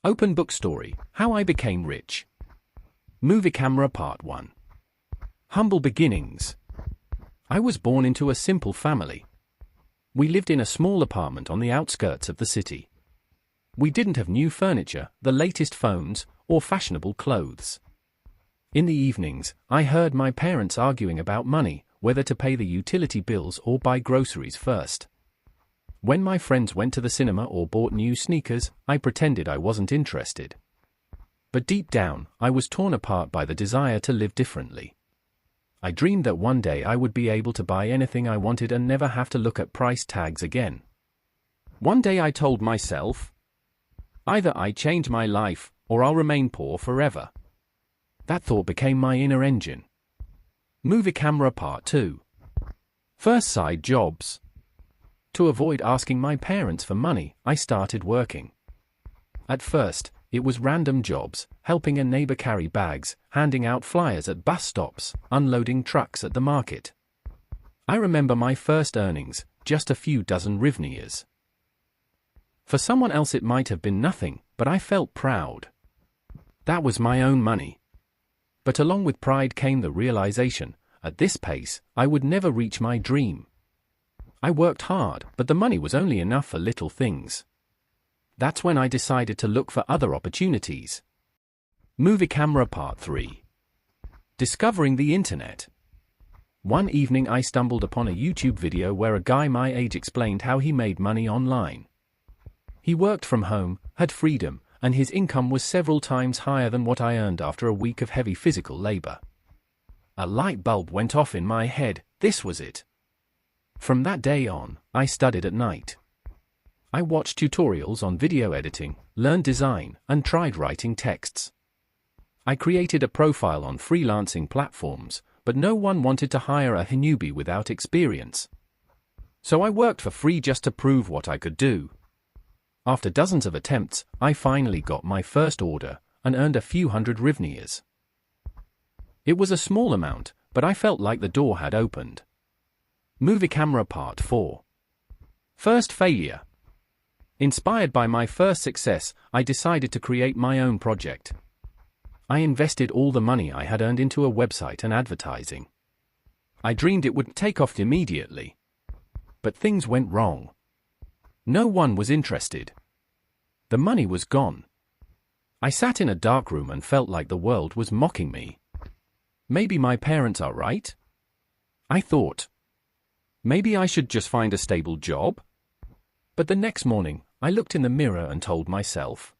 Open book story, How I Became Rich. Movie camera part 1. Humble beginnings. I was born into a simple family. We lived in a small apartment on the outskirts of the city. We didn't have new furniture, the latest phones, or fashionable clothes. In the evenings, I heard my parents arguing about money, whether to pay the utility bills or buy groceries first. When my friends went to the cinema or bought new sneakers, I pretended I wasn't interested. But deep down, I was torn apart by the desire to live differently. I dreamed that one day I would be able to buy anything I wanted and never have to look at price tags again. One day I told myself, either I change my life, or I'll remain poor forever. That thought became my inner engine. Movie camera part 2. First side jobs. To avoid asking my parents for money, I started working. At first, it was random jobs, helping a neighbor carry bags, handing out flyers at bus stops, unloading trucks at the market. I remember my first earnings, just a few dozen hryvnias. For someone else it might have been nothing, but I felt proud. That was my own money. But along with pride came the realization, at this pace, I would never reach my dream. I worked hard, but the money was only enough for little things. That's when I decided to look for other opportunities. Movie camera part 3. Discovering the internet. One evening I stumbled upon a YouTube video where a guy my age explained how he made money online. He worked from home, had freedom, and his income was several times higher than what I earned after a week of heavy physical labor. A light bulb went off in my head. This was it. From that day on, I studied at night. I watched tutorials on video editing, learned design, and tried writing texts. I created a profile on freelancing platforms, but no one wanted to hire a newbie without experience. So I worked for free just to prove what I could do. After dozens of attempts, I finally got my first order and earned a few hundred hryvnias. It was a small amount, but I felt like the door had opened. Movie camera part 4. First failure. Inspired by my first success, I decided to create my own project. I invested all the money I had earned into a website and advertising. I dreamed it would take off immediately. But things went wrong. No one was interested. The money was gone. I sat in a dark room and felt like the world was mocking me. Maybe my parents are right? I thought. Maybe I should just find a stable job? But the next morning, I looked in the mirror and told myself,